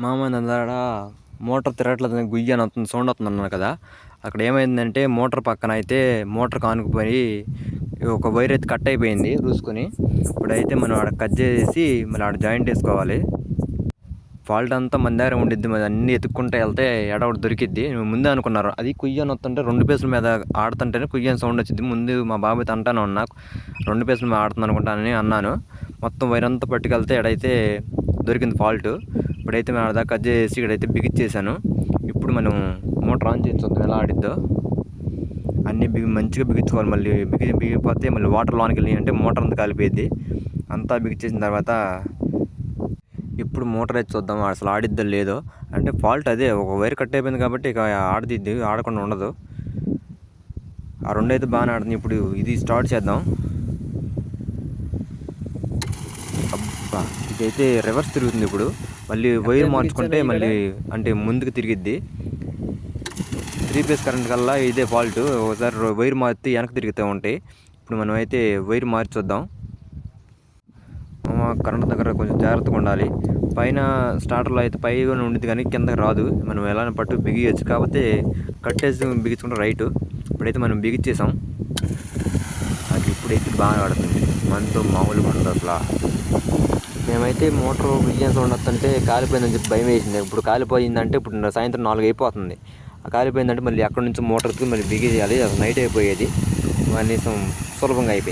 మామ దాడ మోటార్ తిరగట్లేదని గుయ్యి అని వస్తుంది, సౌండ్ వస్తుంది అన్నాను కదా. అక్కడ ఏమైందంటే మోటార్ పక్కన అయితే మోటార్ కానుకుపోయి ఒక వైర్ అయితే కట్ అయిపోయింది రూసుకొని. ఇప్పుడైతే మనం ఆడ కట్ చేసి మళ్ళీ ఆడ జాయింట్ వేసుకోవాలి. ఫాల్ట్ అంతా మన దగ్గర ఉండిద్ది, మరి అన్నీ ఎత్తుక్కుంటే వెళ్తే ఒకటి దొరికిద్ది. ముందే అనుకున్నారు అది కుయ్యి అని వస్తుంటే 2 పీసుల మీద ఆడుతుంటేనే కుయ్యి అని సౌండ్ వచ్చింది. ముందు మా బాబాయ్తో అంటానే ఉన్నా 2 పీసుల మీద ఆడుతుంది అనుకుంటానని అన్నాను. మొత్తం వైర్ అంతా పట్టుకెళ్తే ఎడైతే దొరికింది ఫాల్ట్. ఇప్పుడైతే మేము ఆడ దాకా కట్ చేసి ఇక్కడైతే బిగిచ్చేసాను. ఇప్పుడు మనం మోటార్ ఆన్ చేసి చూద్దాం ఎలా ఆడిద్దో. అన్నీ మంచిగా బిగించుకోవాలి. మళ్ళీ బిగిపోతే మళ్ళీ వాటర్ లోనికి వెళ్ళి అంటే మోటార్ అంతా కాలిపోయింది. అంతా బిగిచ్చేసిన తర్వాత ఇప్పుడు మోటార్ అయితే చూద్దాం అసలు ఆడిద్దో లేదో. అంటే ఫాల్ట్ అదే, ఒక వైర్ కట్ అయిపోయింది కాబట్టి ఇక ఆడదిద్ది, ఆడకుండా ఉండదు. ఆ రెండు అయితే బాగానే ఆడుతుంది. ఇప్పుడు ఇది స్టార్ట్ చేద్దాం. అబ్బా, ఇదైతే రివర్స్ తిరుగుతుంది. ఇప్పుడు మళ్ళీ వైర్ మార్చుకుంటే మళ్ళీ అంటే ముందుకు తిరిగిద్ది. 3 ఫేజ్ కరెంట్ కల్లా ఇదే ఫాల్ట్. ఒకసారి వైర్ మార్చి వెనక్కి తిరుగుతూ ఉంటాయి. ఇప్పుడు మనం అయితే వైర్ మార్చి చూద్దాం. కరెంట్ దగ్గర కొంచెం జాగ్రత్తగా ఉండాలి. పైన స్టార్టర్లో అయితే పైగా ఉండిద్ది కానీ కిందకి రాదు. మనం ఎలా పట్టు బిగియచ్చు, కాకపోతే కట్టేసి బిగించుకుంటే రైటు. ఇప్పుడైతే మనం బిగిచ్చేసాం. అది ఇప్పుడైతే బాగా ఆడుతుంది, మనతో మామూలుగా ఉండదు అసలు. మేమైతే మోటార్ బిజినెస్ ఉండొద్దంటే కాలిపోయిందని చెప్పి భయం వేసింది. ఇప్పుడు కాలిపోయిందంటే ఇప్పుడు సాయంత్రం 4 అయిపోతుంది. ఆ కాలిపోయిందంటే మళ్ళీ అక్కడి నుంచి మోటార్కి మళ్ళీ బిగించాలి. అసలు నైట్ అయిపోయేది, కనీసం సులభంగా అయిపోయింది.